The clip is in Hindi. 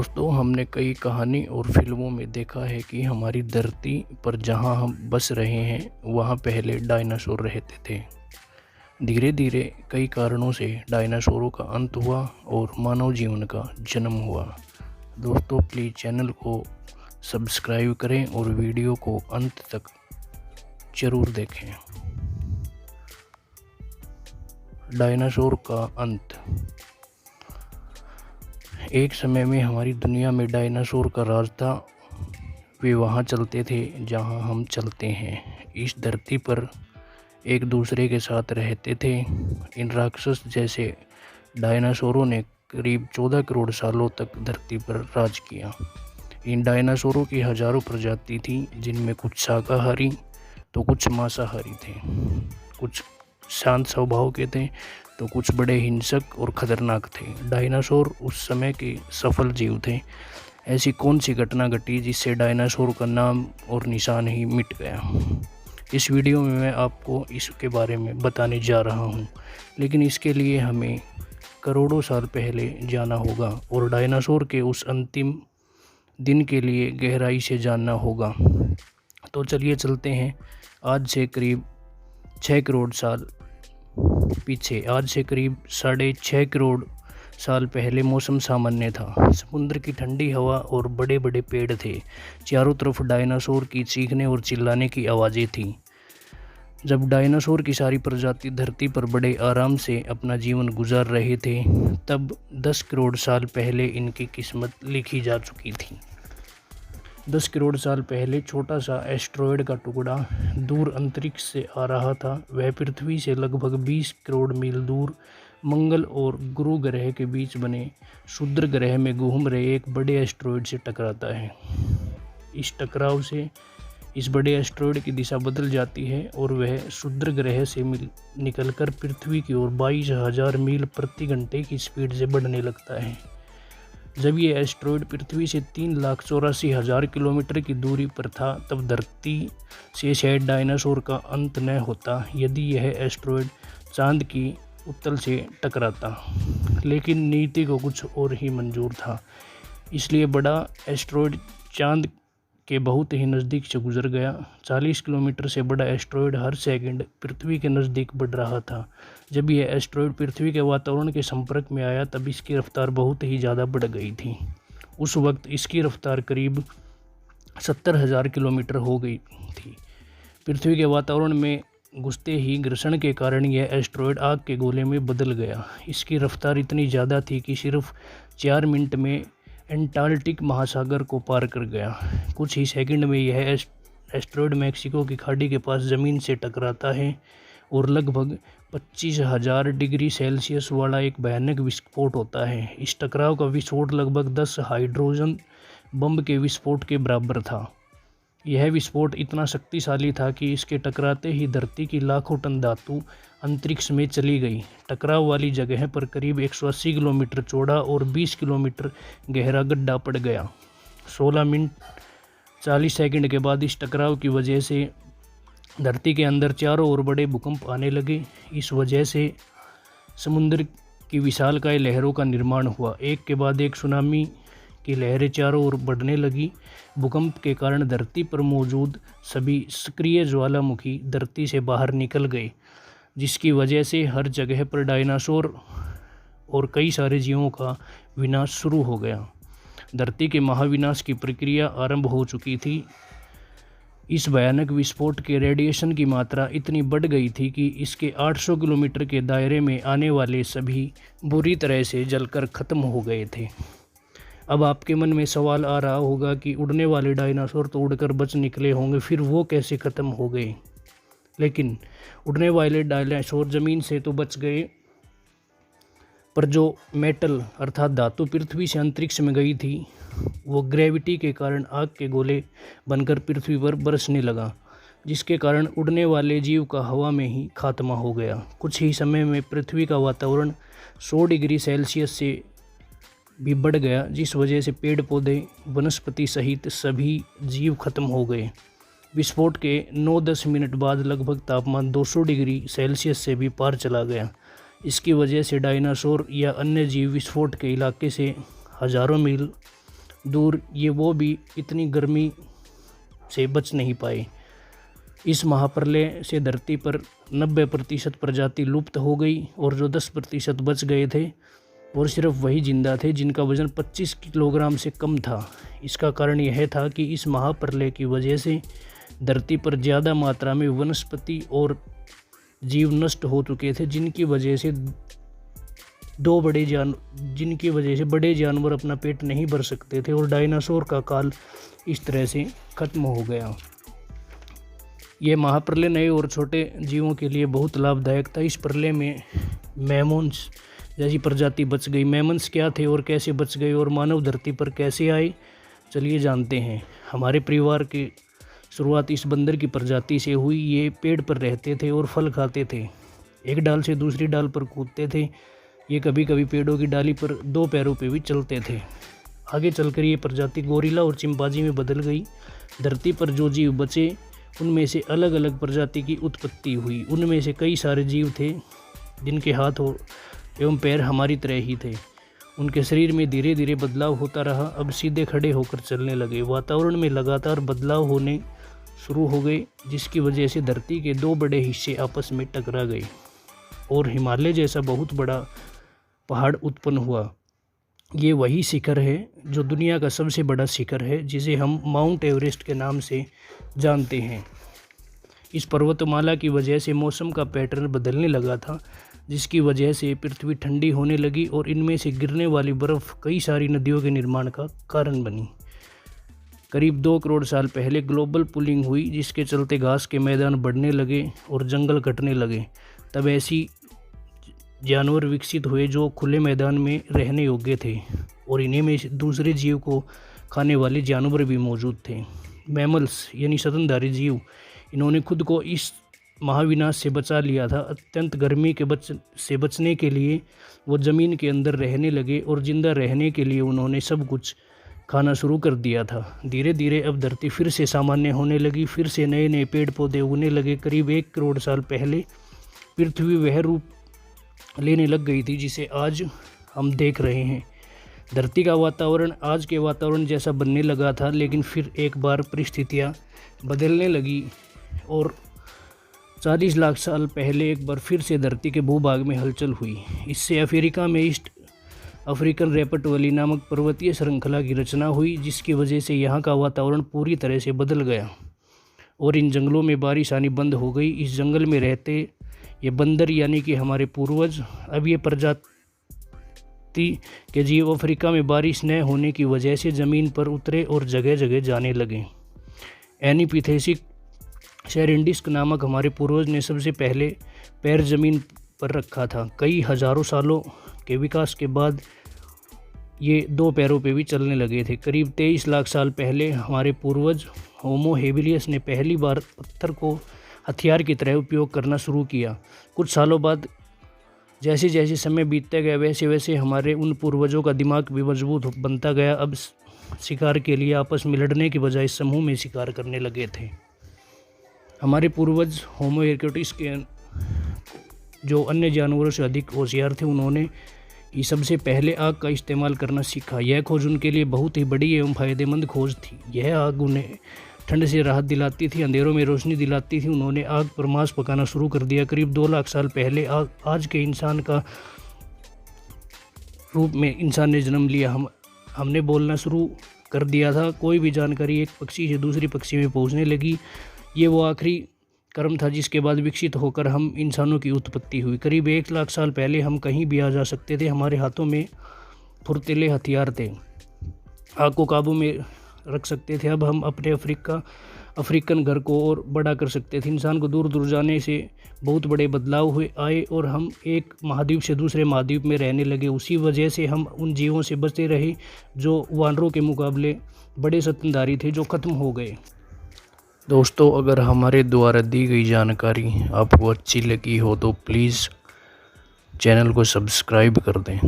दोस्तों, हमने कई कहानी और फिल्मों में देखा है कि हमारी धरती पर जहां हम बस रहे हैं वहां पहले डायनासोर रहते थे। धीरे धीरे कई कारणों से डायनासोरों का अंत हुआ और मानव जीवन का जन्म हुआ। दोस्तों, प्लीज़ चैनल को सब्सक्राइब करें और वीडियो को अंत तक ज़रूर देखें। डायनासोर का अंत। एक समय में हमारी दुनिया में डायनासोर का राज था। वे वहाँ चलते थे जहाँ हम चलते हैं। इस धरती पर एक दूसरे के साथ रहते थे। इन राक्षस जैसे डायनासोरों ने करीब 14 करोड़ सालों तक धरती पर राज किया। इन डायनासोरों की हजारों प्रजाति थी, जिनमें कुछ शाकाहारी तो कुछ मांसाहारी थे। कुछ शांत स्वभाव के थे तो कुछ बड़े हिंसक और ख़तरनाक थे। डायनासोर उस समय के सफल जीव थे। ऐसी कौन सी घटना घटी जिससे डायनासोर का नाम और निशान ही मिट गया? इस वीडियो में मैं आपको इसके बारे में बताने जा रहा हूँ, लेकिन इसके लिए हमें करोड़ों साल पहले जाना होगा और डायनासोर के उस अंतिम दिन के लिए गहराई से जानना होगा। तो चलिए चलते हैं आज से करीब 6 करोड़ साल पीछे। आज से करीब 6.5 करोड़ साल पहले मौसम सामान्य था। समुद्र की ठंडी हवा और बड़े बड़े पेड़ थे। चारों तरफ डायनासोर की चीखने और चिल्लाने की आवाज़ें थीं। जब डायनासोर की सारी प्रजाति धरती पर बड़े आराम से अपना जीवन गुजार रहे थे, तब 10 करोड़ साल पहले इनकी किस्मत लिखी जा चुकी थी। 10 करोड़ साल पहले छोटा सा एस्टेरॉयड का टुकड़ा दूर अंतरिक्ष से आ रहा था। वह पृथ्वी से लगभग 20 करोड़ मील दूर मंगल और गुरु ग्रह के बीच बने क्षुद्र ग्रह में घूम रहे एक बड़े एस्टेरॉयड से टकराता है। इस टकराव से इस बड़े एस्टेरॉयड की दिशा बदल जाती है और वह क्षुद्र ग्रह से निकलकर पृथ्वी की ओर 22,000 मील प्रति घंटे की स्पीड से बढ़ने लगता है। जब ये एस्टेरॉयड पृथ्वी से 3,84,000 किलोमीटर की दूरी पर था, तब धरती से शायद डायनासोर का अंत न होता यदि यह एस्टेरॉयड चांद की उत्तल से टकराता। लेकिन नीति को कुछ और ही मंजूर था, इसलिए बड़ा एस्टेरॉयड चांद के बहुत ही नज़दीक से गुजर गया। 40 किलोमीटर से बड़ा एस्टेरॉयड हर सेकंड पृथ्वी के नज़दीक बढ़ रहा था। जब यह एस्टेरॉयड पृथ्वी के वातावरण के संपर्क में आया, तब इसकी रफ्तार बहुत ही ज़्यादा बढ़ गई थी। उस वक्त इसकी रफ्तार करीब 70,000 किलोमीटर हो गई थी। पृथ्वी के वातावरण में घुसते ही घर्षण के कारण यह एस्टेरॉयड आग के गोले में बदल गया। इसकी रफ्तार इतनी ज़्यादा थी कि सिर्फ 4 मिनट में एंटार्कटिक महासागर को पार कर गया। कुछ ही सेकंड में यह एस्टेरॉयड मैक्सिको की खाड़ी के पास ज़मीन से टकराता है और लगभग 25,000 डिग्री सेल्सियस वाला एक भयानक विस्फोट होता है। इस टकराव का विस्फोट लगभग 10 हाइड्रोजन बम के विस्फोट के बराबर था। यह विस्फोट इतना शक्तिशाली था कि इसके टकराते ही धरती की लाखों टन धातु अंतरिक्ष में चली गई। टकराव वाली जगह पर करीब 180 किलोमीटर चौड़ा और 20 किलोमीटर गहरा गड्ढा पड़ गया। 16 मिनट 40 सेकंड के बाद इस टकराव की वजह से धरती के अंदर चारों ओर बड़े भूकंप आने लगे। इस वजह से समुद्र की विशालकाय लहरों का निर्माण हुआ। एक के बाद एक सुनामी की लहरें चारों ओर बढ़ने लगी। भूकंप के कारण धरती पर मौजूद सभी सक्रिय ज्वालामुखी धरती से बाहर निकल गए, जिसकी वजह से हर जगह पर डायनासोर और कई सारे जीवों का विनाश शुरू हो गया। धरती के महाविनाश की प्रक्रिया आरंभ हो चुकी थी। इस भयानक विस्फोट के रेडिएशन की मात्रा इतनी बढ़ गई थी कि इसके 800 किलोमीटर के दायरे में आने वाले सभी बुरी तरह से जलकर ख़त्म हो गए थे। अब आपके मन में सवाल आ रहा होगा कि उड़ने वाले डायनासोर तो उड़कर बच निकले होंगे, फिर वो कैसे ख़त्म हो गए? लेकिन उड़ने वाले डायनासोर ज़मीन से तो बच गए, पर जो मेटल अर्थात धातु पृथ्वी से अंतरिक्ष में गई थी, वो ग्रेविटी के कारण आग के गोले बनकर पृथ्वी पर बरसने लगा, जिसके कारण उड़ने वाले जीव का हवा में ही खात्मा हो गया। कुछ ही समय में पृथ्वी का वातावरण 100 डिग्री सेल्सियस से भी बढ़ गया, जिस वजह से पेड़ पौधे वनस्पति सहित सभी जीव खत्म हो गए। विस्फोट के 9-10 मिनट बाद लगभग तापमान 200 डिग्री सेल्सियस से भी पार चला गया। इसकी वजह से डायनासोर या अन्य जीव विस्फोट के इलाके से हज़ारों मील दूर ये वो भी इतनी गर्मी से बच नहीं पाए। इस महाप्रलय से धरती पर 90% प्रजाति लुप्त हो गई और जो 10% बच गए थे और सिर्फ वही जिंदा थे जिनका वजन 25 किलोग्राम से कम था। इसका कारण यह था कि इस महाप्रलय की वजह से धरती पर ज़्यादा मात्रा में वनस्पति और जीव नष्ट हो चुके थे, जिनकी वजह से बड़े जानवर अपना पेट नहीं भर सकते थे और डायनासोर का काल इस तरह से खत्म हो गया। यह महाप्रलय नए और छोटे जीवों के लिए बहुत लाभदायक था। इस प्रलय में मैमोन्स जैसी प्रजाति बच गई। मैमन्स क्या थे और कैसे बच गए और मानव धरती पर कैसे आए, चलिए जानते हैं। हमारे परिवार की शुरुआत इस बंदर की प्रजाति से हुई। ये पेड़ पर रहते थे और फल खाते थे, एक डाल से दूसरी डाल पर कूदते थे। ये कभी कभी पेड़ों की डाली पर 2 पैरों पे भी चलते थे। आगे चलकर ये प्रजाति गोरिल्ला और चिंपांजी में बदल गई। धरती पर जो जीव बचे उनमें से अलग अलग प्रजाति की उत्पत्ति हुई। उनमें से कई सारे जीव थे जिनके हाथ एवं पैर हमारी तरह ही थे। उनके शरीर में धीरे धीरे बदलाव होता रहा। अब सीधे खड़े होकर चलने लगे। वातावरण में लगातार बदलाव होने शुरू हो गए, जिसकी वजह से धरती के 2 बड़े हिस्से आपस में टकरा गए और हिमालय जैसा बहुत बड़ा पहाड़ उत्पन्न हुआ। ये वही शिखर है जो दुनिया का सबसे बड़ा शिखर है, जिसे हम माउंट एवरेस्ट के नाम से जानते हैं। इस पर्वतमाला की वजह से मौसम का पैटर्न बदलने लगा था, जिसकी वजह से पृथ्वी ठंडी होने लगी और इनमें से गिरने वाली बर्फ़ कई सारी नदियों के निर्माण का कारण बनी। करीब 2 करोड़ साल पहले ग्लोबल कूलिंग हुई, जिसके चलते घास के मैदान बढ़ने लगे और जंगल कटने लगे। तब ऐसी जानवर विकसित हुए जो खुले मैदान में रहने योग्य थे और इन्हीं में दूसरे जीव को खाने वाले जानवर भी मौजूद थे। मैमल्स यानी स्तनधारी जीव, इन्होंने खुद को इस महाविनाश से बचा लिया था। अत्यंत गर्मी से बचने के लिए वो ज़मीन के अंदर रहने लगे और ज़िंदा रहने के लिए उन्होंने सब कुछ खाना शुरू कर दिया था। धीरे धीरे अब धरती फिर से सामान्य होने लगी। फिर से नए नए पेड़ पौधे उगने लगे। करीब 1 करोड़ साल पहले पृथ्वी वह रूप लेने लग गई थी जिसे आज हम देख रहे हैं। धरती का वातावरण आज के वातावरण जैसा बनने लगा था, लेकिन फिर एक बार परिस्थितियाँ बदलने लगी और 40 लाख साल पहले एक बार फिर से धरती के भूभाग में हलचल हुई। इससे अफ्रीका में ईस्ट अफ्रीकन रैपट वैली नामक पर्वतीय श्रृंखला की रचना हुई, जिसकी वजह से यहाँ का वातावरण पूरी तरह से बदल गया और इन जंगलों में बारिश आनी बंद हो गई। इस जंगल में रहते ये बंदर यानी कि हमारे पूर्वज, अब ये प्रजाति के जीव अफ्रीका में बारिश न होने की वजह से ज़मीन पर उतरे और जगह जगह जाने लगे। एनीपिथेसिक शेरिंडिस्क नामक हमारे पूर्वज ने सबसे पहले पैर ज़मीन पर रखा था। कई हज़ारों सालों के विकास के बाद ये 2 पैरों पे भी चलने लगे थे। करीब 23 लाख साल पहले हमारे पूर्वज होमो हेबिलियस ने पहली बार पत्थर को हथियार की तरह उपयोग करना शुरू किया। कुछ सालों बाद जैसे जैसे समय बीतता गया वैसे वैसे हमारे उन पूर्वजों का दिमाग भी मजबूत बनता गया। अब शिकार के लिए आपस में लड़ने के बजाय समूह में शिकार करने लगे थे। हमारे पूर्वज होमो इरेक्टस के जो अन्य जानवरों से अधिक होशियार थे, उन्होंने ये सबसे पहले आग का इस्तेमाल करना सीखा। यह खोज उनके लिए बहुत ही बड़ी एवं फ़ायदेमंद खोज थी। यह आग उन्हें ठंड से राहत दिलाती थी, अंधेरों में रोशनी दिलाती थी। उन्होंने आग पर मांस पकाना शुरू कर दिया। करीब 2 लाख साल पहले आज के इंसान का रूप में इंसान ने जन्म लिया। हमने बोलना शुरू कर दिया था। कोई भी जानकारी एक पक्षी से दूसरी पक्षी में पहुंचने लगी। ये वो आखिरी क्रम था जिसके बाद विकसित होकर हम इंसानों की उत्पत्ति हुई। करीब 1 लाख साल पहले हम कहीं भी आ जा सकते थे। हमारे हाथों में फुर्तीले हथियार थे, आग को काबू में रख सकते थे। अब हम अपने अफ्रीकन घर को और बड़ा कर सकते थे। इंसान को दूर दूर जाने से बहुत बड़े बदलाव आए और हम एक महाद्वीप से दूसरे महाद्वीप में रहने लगे। उसी वजह से हम उन जीवों से बचते रहे जो वानरों के मुकाबले बड़े स्तनधारी थे, जो ख़त्म हो गए। दोस्तों, अगर हमारे द्वारा दी गई जानकारी आपको अच्छी लगी हो तो प्लीज़ चैनल को सब्सक्राइब कर दें।